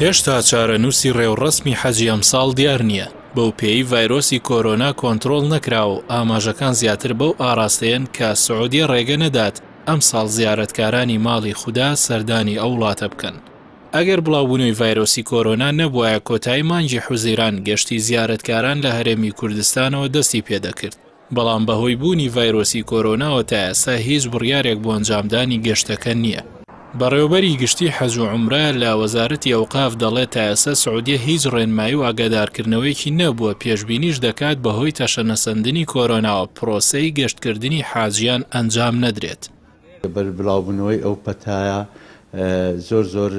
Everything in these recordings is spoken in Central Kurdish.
هێشتا چارەنووسی ڕێوڕەسمی حەجی ئەمساڵ دیار نییە. بەو پێی ڤایرۆسی کۆرۆنا کۆنتڕۆڵ نەکراوە و ئاماژەکان زیاتر بەو ئاراستەیەن کە سعودیە ڕێگە نەدات ئەمساڵ زیارەتکارانی ماڵی خودا سەردانی ئەو وڵاتە بکەن. ئەگەر بڵاوبوونەوەی ڤایرۆسی کۆرۆنا نەبووایە کۆتایی مانگی حوزەیران گەشتی زیارەتکاران لە هەرێمی کوردستانەوە دەستی پێدەکرد. بەڵام بەهۆی بوونی ڤایرۆسی کۆرۆناوە تا ئێستا هیچ بڕیارێک بۆ ئەنجامدانی گەشتەکە نییە. بەڕێوەبەری گشتی حەج و عومرە لە وەزارەتی ئەوقاف دەڵێت تا ئێستا سعودیە هیچ ڕێنمایی و ئاگادارکردنەوەیەکی نەبووە پێشبینیش دەکات بەهۆی تەشەنەسەندنی کۆرۆناوە پرۆسەی گەشتکردنی حاجیان ئەنجام نەدرێت. بەربڵاوبوونەوەی ئەو پەتایە زۆر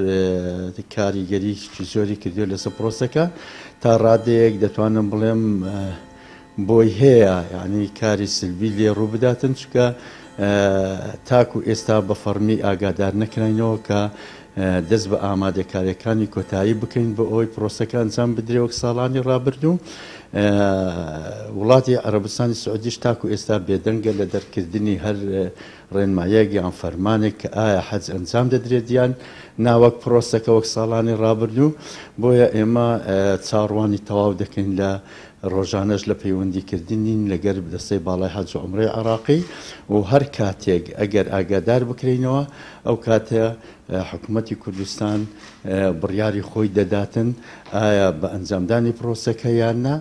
کاریگەری زۆری کردو لەسەر پرۆسەکە تا ڕادەیەک دەتوانم بڵێم بۆی هەیە یعنی کاری سلبی لێ ڕوو بداتن چکە تاکو ئێستا بە فەرمی ئاگادار نەکراینەوە کە دەست بە ئامادەکاریەکانی کۆتایی بکەین بە ئەوی پرۆسەکە ئەنجام بدرێوەک ساڵانی ڕابردوو. وڵاتی عەرەبستانی سعودیش تاکو ئێستا بێدەنگە لە دەرکردنی هەر ڕێنمایەک یان فەرمانێک کە ئایا حەج ئەنجام دەدرێت یان ناوەک پرۆسەکە وەک ساڵانی ڕابردوو. بۆیە ئێمە چاڕوانی تەواو دەکەین لە ڕۆژانەش لە پەیوەندیکردنین لەگەر دەستەی باڵای حەج و عومرەی عێراقی و هەر کاتێک ئەگەر ئاگادار بکرینەوە ئەو کاتە حکوومەتی کوردستان بڕیاری خۆی دەداتن ئایا بە ئەنجامدانی پرۆسەکە یان نا.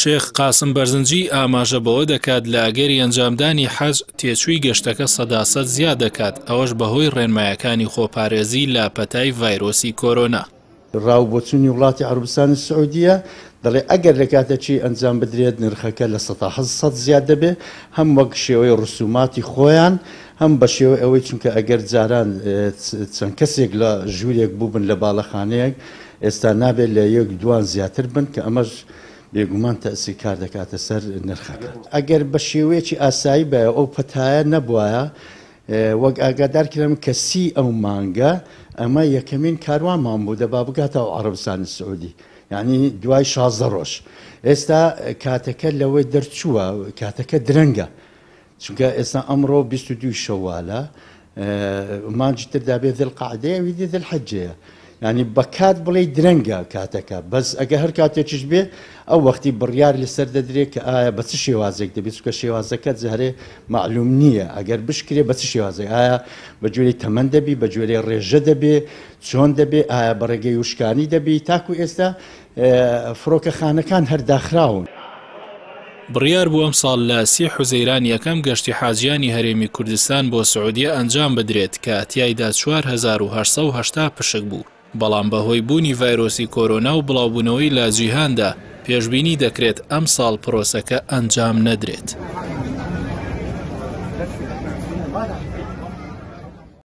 شێخ قاسم بەرزنجی ئاماژە بەوە دەکات لە ئەگەری ئەنجامدانی حەج تێچووی گەشتەکە سەداسەد زیاد دەکات ئەوەش بەهۆی ڕێنمایەکانی خۆپارێزی لە پەتای ڤایرۆسی کۆرۆنا. ڕاوبۆچوونی وڵاتی عەرەبستانی سعودیە دەڵێ ئەگەر لە کاتەچی ئەنجام بدرێت نرخەکە لە 100 زیاد دەبێ هەم وەک شێوەی ڕسوماتی خۆیان هەم بە شێوەی ئەوەی چونکە ئەگەر جاران چەند کەسێک لە ژوورێک بووبن لە باڵەخانەیەک ئێستا نابێت لە یەک دوان زیاتر بن کە ئەمەش بێگومان تەسی کار دەکاتە سەر نرخەکە. ئەگەر بە شێوەیەکی ئاسایی بە ئەو پەتایە نەبووایە وەک ئاگادار کردم کە ئەو مانگە ئەمە یەکەمین کاروانمان بوو دەبا بگاتەوە عەرەبستانی سعودی یعنی دوای 16 ڕۆژ. ئێستا کاتەکە لەوەی دەرچووە کاتەکە درەنگە چونکە ئێستا ئەمڕۆ 22 شەوالە مانجی تر دابێت ذیلقەعدەیە ویدی ذیلحەجەیە ینی بە کات بڵێ درەنگە کاتەکە بەس ئەگە هەر کاتێکیش بێ ئەو وەختی بڕیار لەسەر دەدرێت کە ئایا بە چ شێوازێک دەبێت چونکە شێوازەکە جارێ معلوم نییە ئەگەر بشکرێ بە چ شێوازێک ئایا بە جوێی تەمەن دەبی بە جوێرەی ڕێژە دەبێ چۆن دەبێ ئایا بە ڕێگەی وشکانی دەبی تاکو ئێستا فڕۆکەخانەکان هەرداخراون. بڕیار بوو ئەم ساڵ لە 30 حوزەیران یەکەم گەشتی حاجیانی هەرێمی کوردستان بۆ سعودیە ئەنجام بدرێت کە تیایدا 4880 پشک بوو. بەڵام بەهۆی بوونی ڤایرۆسی کۆرۆنا و بڵاوبوونەوەی لە جیهاندا پێشبینی دەکرێت ئەم ساڵ پرۆسەکە ئەنجام نەدرێت.